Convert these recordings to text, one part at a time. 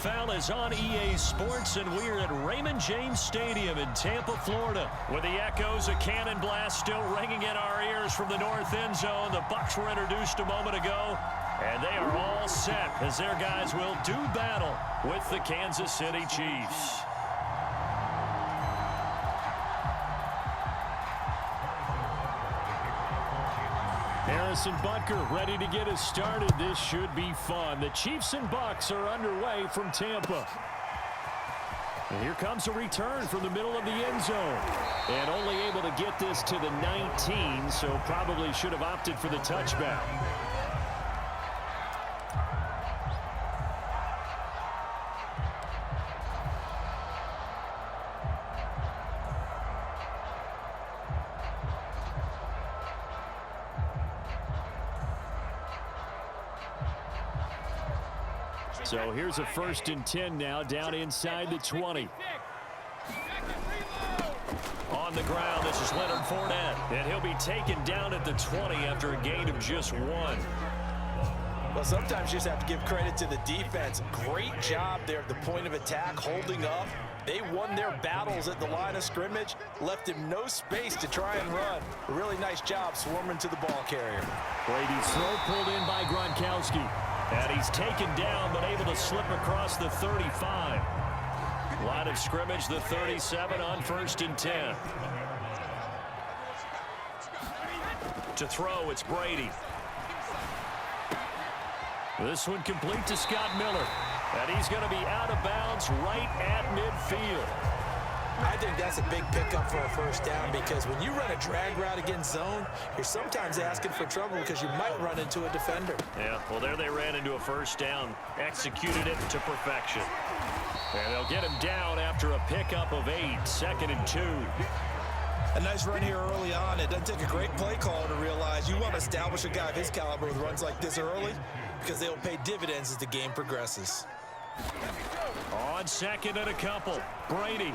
NFL is on EA Sports, and we're at Raymond James Stadium in Tampa, Florida, where the echoes of cannon blast still ringing in our ears from the north end zone. The Bucs were introduced a moment ago, and they are all set as their guys will do battle with the Kansas City Chiefs. Harrison Butker ready to get us started. This should be fun. The Chiefs and Bucs are underway from Tampa. And here comes a return from the middle of the end zone. And only able to get this to the 19, so probably should have opted for the touchback. So here's a 1st and 10 now, down inside the 20. On the ground, this is Leonard Fournette, and he'll be taken down at the 20 after a gain of just 1. Well, sometimes you just have to give credit to the defense. Great job there at the point of attack, holding up. They won their battles at the line of scrimmage, left him no space to try and run. A really nice job swarming to the ball carrier. Brady's throw pulled in by Gronkowski. And he's taken down, but able to slip across the 35. Line of scrimmage, the 37 on 1st and 10. To throw, it's Brady. This one complete to Scott Miller. And he's going to be out of bounds right at midfield. I think that's a big pickup for a 1st down, because when you run a drag route against zone, you're sometimes asking for trouble because you might run into a defender. Yeah, well, there they ran into a 1st down, executed it to perfection. And they'll get him down after a pickup of 8, 2nd and 2. A nice run here early on. It doesn't take a great play caller to realize you want to establish a guy of his caliber with runs like this early, because they'll pay dividends as the game progresses. On 2nd and a couple, Brady.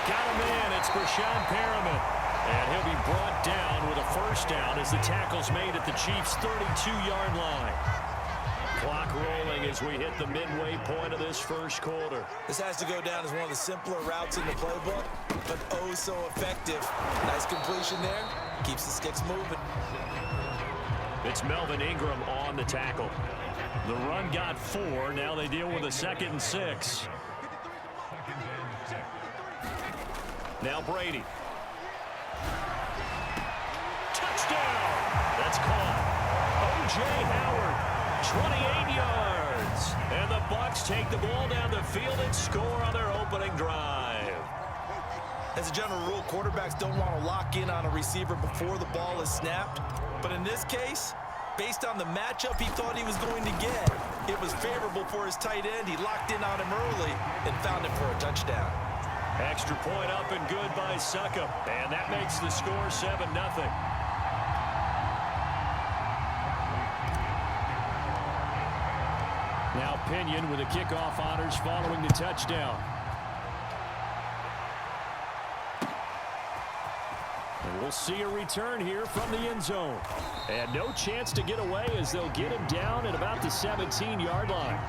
Got him in. It's Brashad Perriman. And he'll be brought down with a 1st down as the tackle's made at the Chiefs' 32-yard line. Clock rolling as we hit the midway point of this 1st quarter. This has to go down as one of the simpler routes in the playbook, but oh so effective. Nice completion there. Keeps the sticks moving. It's Melvin Ingram on the tackle. The run got 4. Now they deal with a 2nd and 6. Now Brady. Touchdown! That's caught. O.J. Howard, 28 yards. And the Bucs take the ball down the field and score on their opening drive. As a general rule, quarterbacks don't want to lock in on a receiver before the ball is snapped. But in this case, based on the matchup he thought he was going to get, it was favorable for his tight end. He locked in on him early and found him for a touchdown. Extra point up and good by Suckup. And that makes the score 7-0. Now Pinion with the kickoff honors following the touchdown. And we'll see a return here from the end zone. And no chance to get away as they'll get him down at about the 17-yard line.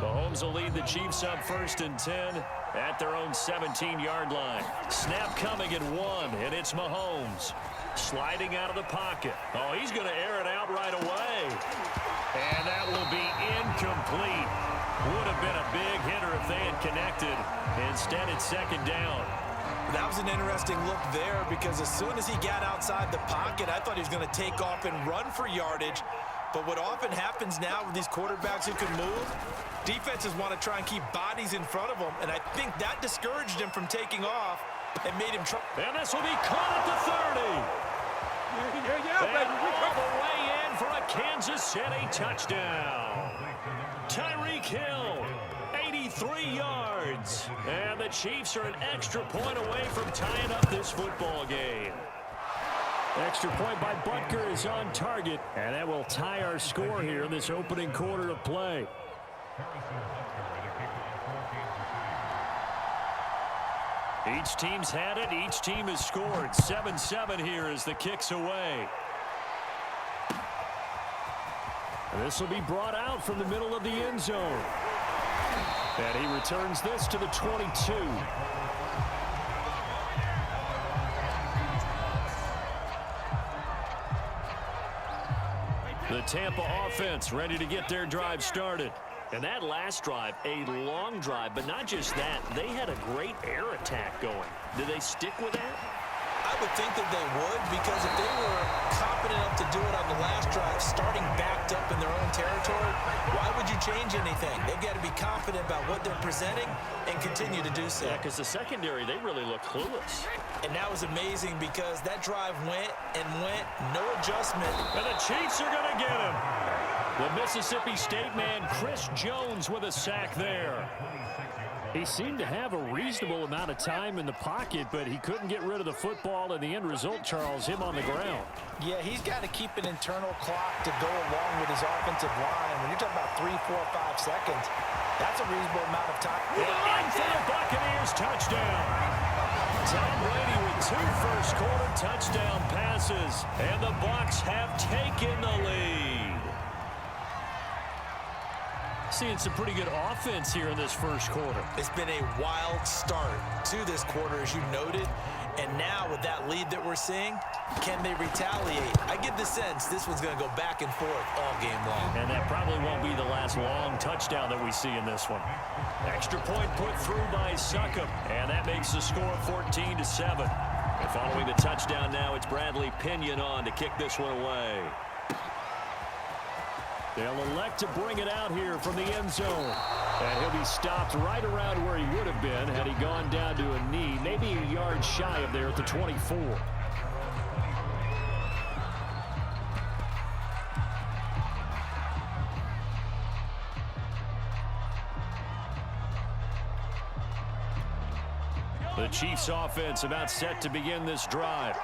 Mahomes will lead the Chiefs up 1st and 10 at their own 17-yard line. Snap coming at 1, and it's Mahomes. Sliding out of the pocket. Oh, he's going to air it out right away. And that will be incomplete. Would have been a big hitter if they had connected. Instead, it's 2nd down. That was an interesting look there, because as soon as he got outside the pocket, I thought he was going to take off and run for yardage. But what often happens now with these quarterbacks who can move, defenses want to try and keep bodies in front of them, and I think that discouraged him from taking off and made him try. And this will be caught at the 30. And all the way in for a Kansas City touchdown. Tyreek Hill, 83 yards. And the Chiefs are an extra point away from tying up this football game. Extra point by Butker is on target, and that will tie our score here in this opening quarter of play. Each team's had it. Each team has scored. 7-7 here as the kick's away. This will be brought out from the middle of the end zone. And he returns this to the 22. The Tampa offense ready to get their drive started. And that last drive, a long drive, but not just that. They had a great air attack going. Did they stick with that? I would think that they would, because if they were confident enough to do it on the last drive, starting backed up in their own territory, why would you change anything? They've got to be confident about what they're presenting and continue to do so. Yeah, because the secondary, they really look clueless. And that was amazing because that drive went and went, no adjustment. And the Chiefs are going to get him. The Mississippi State man, Chris Jones, with a sack there. He seemed to have a reasonable amount of time in the pocket, but he couldn't get rid of the football, and the end result, Charles, him on the ground. Yeah, he's got to keep an internal clock to go along with his offensive line. When you're talking about 3, 4, 5 seconds, that's a reasonable amount of time. And for the Buccaneers, touchdown. Tom Brady with 2 first-quarter touchdown passes, and the Bucs have taken the lead. Seeing some pretty good offense here in this first quarter. It's been a wild start to this quarter, as you noted. And now with that lead that we're seeing, can they retaliate? I get the sense this one's going to go back and forth all game long. And that probably won't be the last long touchdown that we see in this one. Extra point put through by Succop, and that makes the score 14-7. And following the touchdown now, it's Bradley Pinion on to kick this one away. They'll elect to bring it out here from the end zone. And he'll be stopped right around where he would have been had he gone down to a knee, maybe a yard shy of there at the 24. The Chiefs offense about set to begin this drive.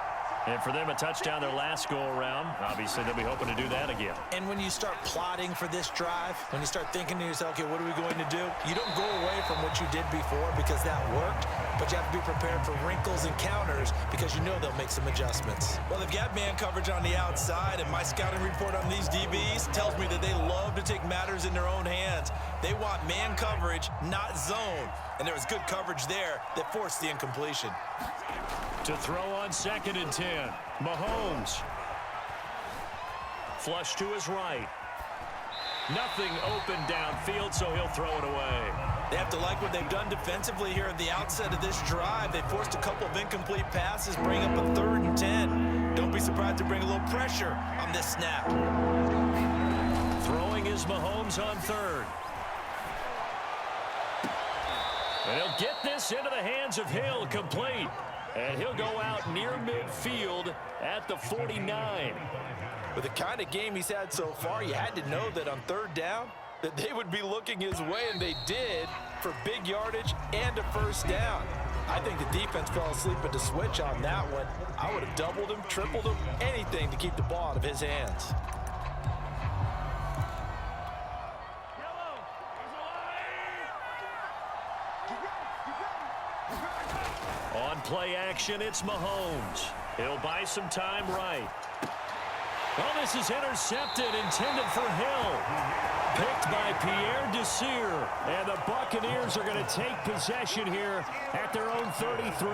And for them, a touchdown their last go-around. Obviously, they'll be hoping to do that again. And when you start plotting for this drive, when you start thinking to yourself, okay, what are we going to do? You don't go away from what you did before because that worked, but you have to be prepared for wrinkles and counters because you know they'll make some adjustments. Well, they've got man coverage on the outside, and my scouting report on these DBs tells me that they love to take matters in their own hands. They want man coverage, not zone. And there was good coverage there that forced the incompletion. To throw on 2nd and 10. Mahomes. Flush to his right. Nothing open downfield, so he'll throw it away. They have to like what they've done defensively here at the outset of this drive. They forced a couple of incomplete passes, bring up a 3rd and 10. Don't be surprised to bring a little pressure on this snap. Throwing is Mahomes on 3rd. And he'll get this into the hands of Hill, complete. And he'll go out near midfield at the 49. With the kind of game he's had so far, you had to know that on 3rd down, that they would be looking his way, and they did, for big yardage and a 1st down. I think the defense fell asleep at the switch on that one. I would have doubled him, tripled him, anything to keep the ball out of his hands. On play action, it's Mahomes. He'll buy some time right. Oh, this is intercepted, intended for Hill. Picked by Pierre Desir. And the Buccaneers are going to take possession here at their own 33.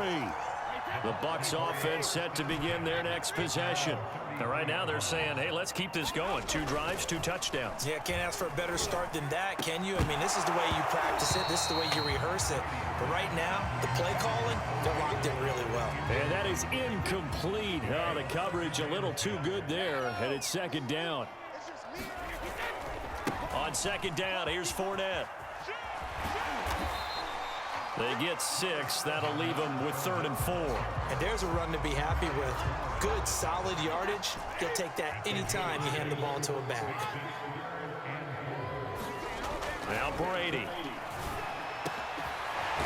The Bucs offense set to begin their next possession. And right now they're saying, hey, let's keep this going. 2 drives, 2 touchdowns. Yeah, can't ask for a better start than that, can you? I mean, this is the way you practice it. This is the way you rehearse it. But right now, the play calling, they're locked in really well. And that is incomplete. Oh, the coverage a little too good there, and it's 2nd down. On second down, here's Fournette. They get 6. That'll leave them with 3rd and 4. And there's a run to be happy with. Good, solid yardage. He'll take that anytime you hand the ball to a back. Now Brady.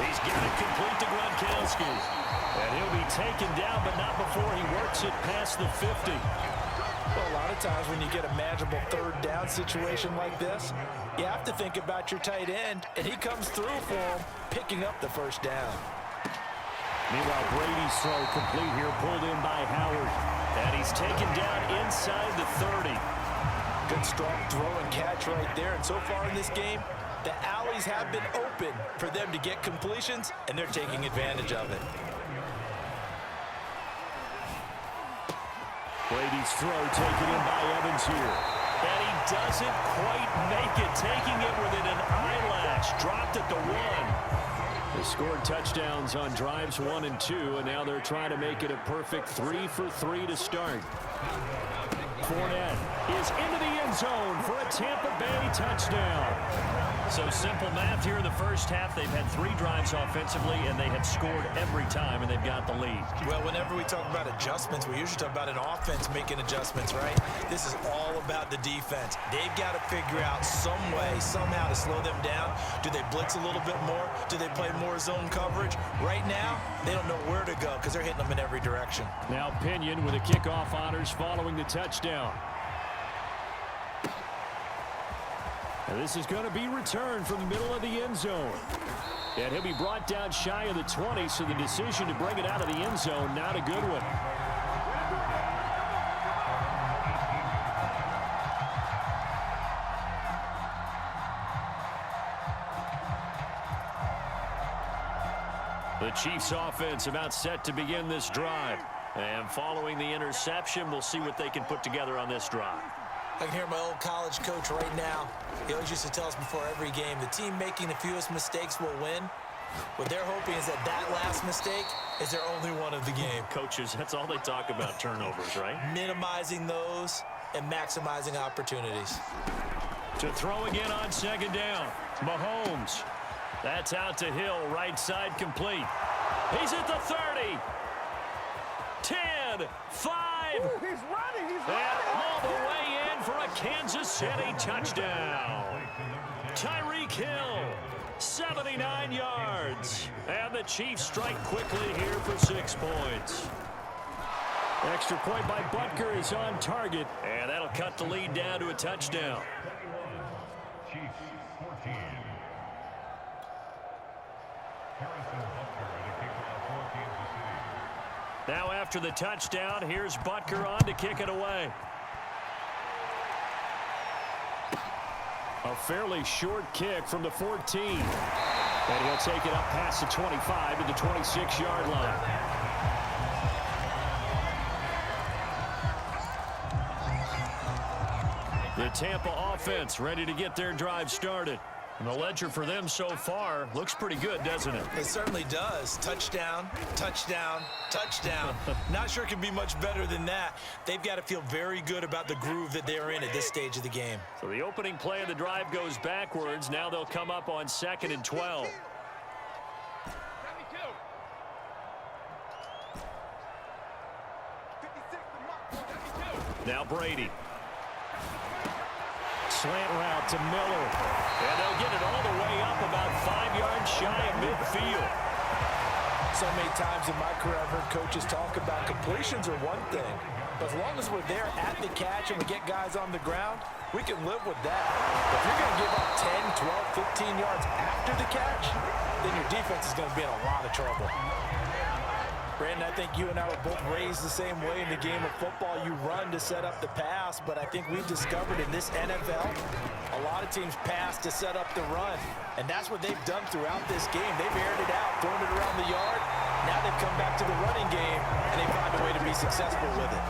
He's got it complete to Gronkowski. And he'll be taken down, but not before he works it past the 50. Well, a lot of times when you get a manageable 3rd down situation like this, you have to think about your tight end, and he comes through for him, picking up the 1st down. Meanwhile, Brady's throw complete here, pulled in by Howard. And he's taken down inside the 30. Good strong throw and catch right there. And so far in this game, the alleys have been open for them to get completions, and they're taking advantage of it. Brady's throw taken in by Evans here. And he doesn't quite make it, taking it within an eyelash. Dropped at the 1. They scored touchdowns on drives 1 and 2, and now they're trying to make it a perfect 3 for 3 to start. Fournette is into the end zone for a Tampa Bay touchdown. So simple math here in the first half. They've had 3 drives offensively, and they have scored every time, and they've got the lead. Well, whenever we talk about adjustments, we usually talk about an offense making adjustments, right? This is all about the defense. They've got to figure out some way, somehow to slow them down. Do they blitz a little bit more? Do they play more zone coverage? Right now, they don't know where to go because they're hitting them in every direction. Now Pinion with the kickoff honors following the touchdown. And this is going to be returned from the middle of the end zone. And he'll be brought down shy of the 20, so the decision to bring it out of the end zone, not a good one. The Chiefs offense about set to begin this drive. And following the interception, we'll see what they can put together on this drive. I can hear my old college coach right now. He always used to tell us before every game, the team making the fewest mistakes will win. What they're hoping is that that last mistake is their only one of the game. Coaches, that's all they talk about, turnovers, right? Minimizing those and maximizing opportunities. To throw again on second down. Mahomes. That's out to Hill, right side complete. He's at the 30. 10, 5. Ooh, he's running. And all the way in for a Kansas City touchdown. Tyreek Hill, 79 yards. And the Chiefs strike quickly here for 6 points. Extra point by Butker is on target. And that'll cut the lead down to a touchdown. Chiefs 14. Now after the touchdown, here's Butker on to kick it away. A fairly short kick from the 14. And he'll take it up past the 25 to the 26-yard line. The Tampa offense ready to get their drive started. And the ledger for them so far looks pretty good, doesn't it? It certainly does. Touchdown, touchdown, touchdown. Not sure it can be much better than that. They've got to feel very good about the groove that they're in at this stage of the game. So the opening play of the drive goes backwards. Now they'll come up on 2nd and 12. Now Brady. Slant route to Miller. And they'll get it all the way up about 5 yards shy of midfield. So many times in my career I've heard coaches talk about completions are one thing. But as long as we're there at the catch and we get guys on the ground, we can live with that. If you're going to give up 10, 12, 15 yards after the catch, then your defense is going to be in a lot of trouble. Brandon, I think you and I were both raised the same way in the game of football. You run to set up the pass, but I think we've discovered in this NFL, a lot of teams pass to set up the run. And that's what they've done throughout this game. They've aired it out, thrown it around the yard. Now they've come back to the running game, and they find a way to be successful with it.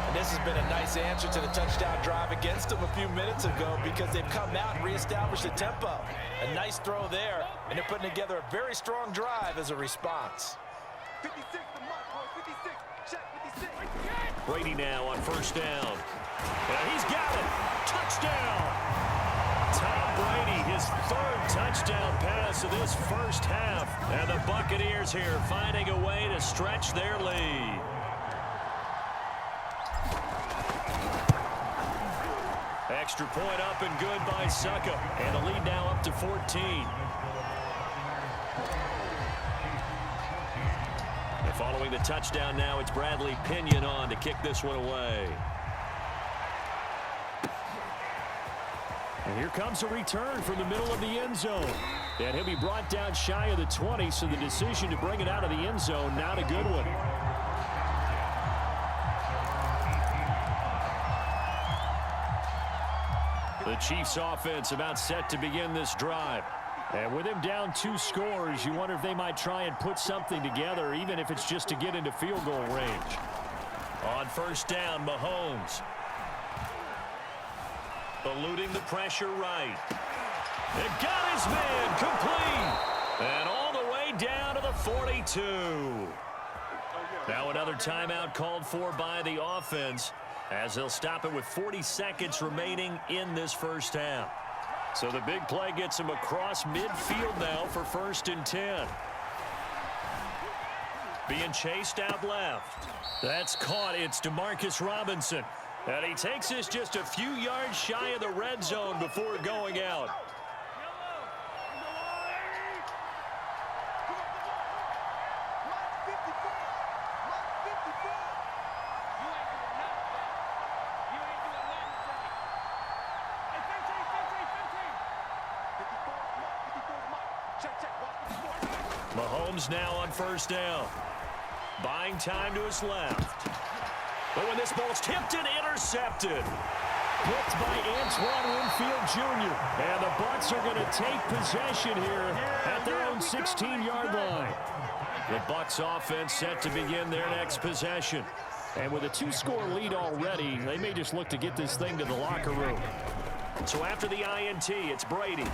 And this has been a nice answer to the touchdown drive against them a few minutes ago because they've come out and reestablished the tempo. A nice throw there, and they're putting together a very strong drive as a response. Brady now on first down. And he's got it. Touchdown. Tom Brady, his third touchdown pass of this first half. And the Buccaneers here finding a way to stretch their lead. Extra point up and good by Succa. And the lead now up to 14. And following the touchdown now, it's Bradley Pinion on to kick this one away. And here comes a return from the middle of the end zone. And he'll be brought down shy of the 20, so the decision to bring it out of the end zone, not a good one. The Chiefs offense about set to begin this drive. And with him down 2 scores, you wonder if they might try and put something together, even if it's just to get into field goal range. On first down, Mahomes. Eluding the pressure right. And got his man complete. And all the way down to the 42. Now another timeout called for by the offense, as they'll stop it with 40 seconds remaining in this first half. So the big play gets him across midfield now for 1st and 10. Being chased out left. That's caught. It's Demarcus Robinson. And he takes this just a few yards shy of the red zone before going out. Mahomes now on first down. Buying time to his left. But when this ball's tipped and intercepted. Picked by Antoine Winfield Jr. And the Bucs are going to take possession here at their own 16-yard line. The Bucs offense set to begin their next possession. And with a 2-score lead already, they may just look to get this thing to the locker room. So after the INT, it's Brady.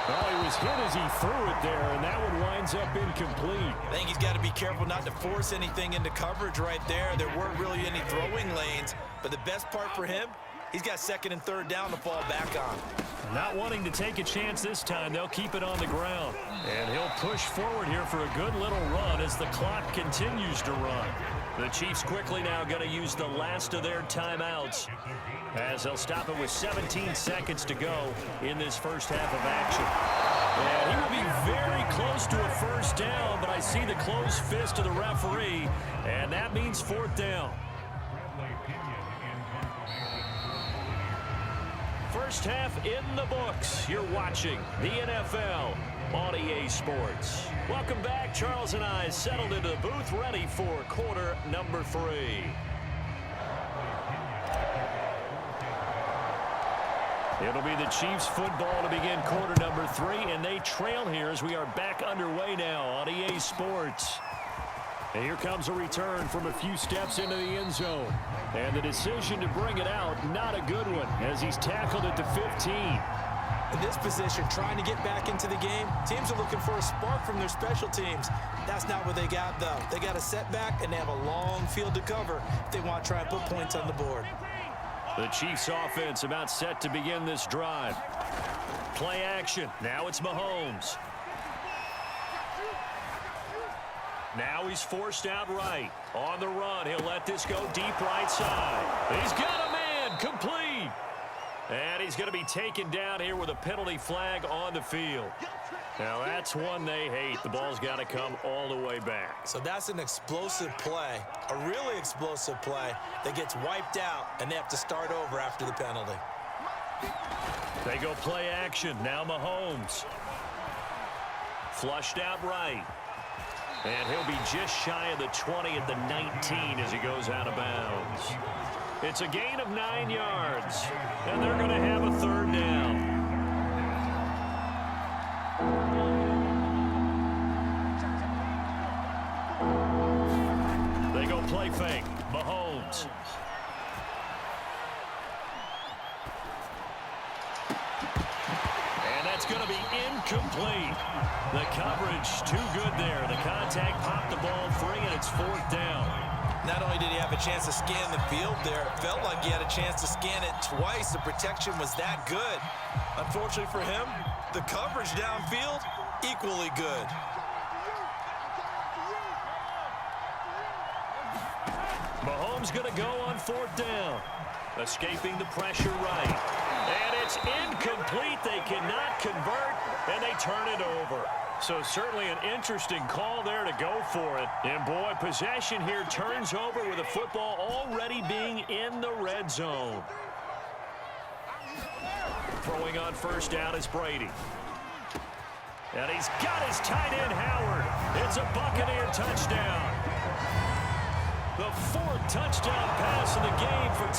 Oh, he was hit as he threw it there, and that one winds up incomplete. I think he's got to be careful not to force anything into coverage right there. There weren't really any throwing lanes, but the best part for him, he's got 2nd and 3rd down to fall back on. Not wanting to take a chance this time, they'll keep it on the ground. And he'll push forward here for a good little run as the clock continues to run. The Chiefs quickly now going to use the last of their timeouts, as they'll stop it with 17 seconds to go in this first half of action. And he will be very close to a first down, but I see the closed fist of the referee, and that means 4th down. First half in the books. You're watching the NFL on EA Sports. Welcome back. Charles and I settled into the booth, ready for quarter number 3. It'll be the Chiefs football to begin quarter number 3, and they trail here as we are back underway now on EA Sports. And here comes a return from a few steps into the end zone. And the decision to bring it out, not a good one, as he's tackled at the 15. In this position, trying to get back into the game, teams are looking for a spark from their special teams. That's not what they got, though. They got a setback, and they have a long field to cover if they want to try and put points on the board. The Chiefs offense about set to begin this drive. Play action. Now it's Mahomes. Now he's forced out right. On the run, he'll let this go deep right side. He's got a man, complete. And he's going to be taken down here with a penalty flag on the field. Now that's one they hate. The ball's got to come all the way back. So that's an explosive play, a really explosive play that gets wiped out, and they have to start over after the penalty. They go play action. Now Mahomes. Flushed out right. And he'll be just shy of the 20 at the 19 as he goes out of bounds. It's a gain of 9 yards, and they're going to have a 3rd down. They go play fake. Mahomes. And That's going to be incomplete. The coverage too good there. The contact popped the ball free, and it's 4th down. Not only did he have a chance to scan the field there, it felt like he had a chance to scan it twice. The protection was that good. Unfortunately for him, the coverage downfield, equally good. Mahomes going to go on 4th down. Escaping the pressure right. And it's incomplete. They cannot convert, and they turn it over. So certainly an interesting call there to go for it. And boy, possession here turns over with the football already being in the red zone. Throwing on 1st down is Brady. And he's got his tight end, Howard. It's a Buccaneer touchdown. The 4th touchdown pass in the game for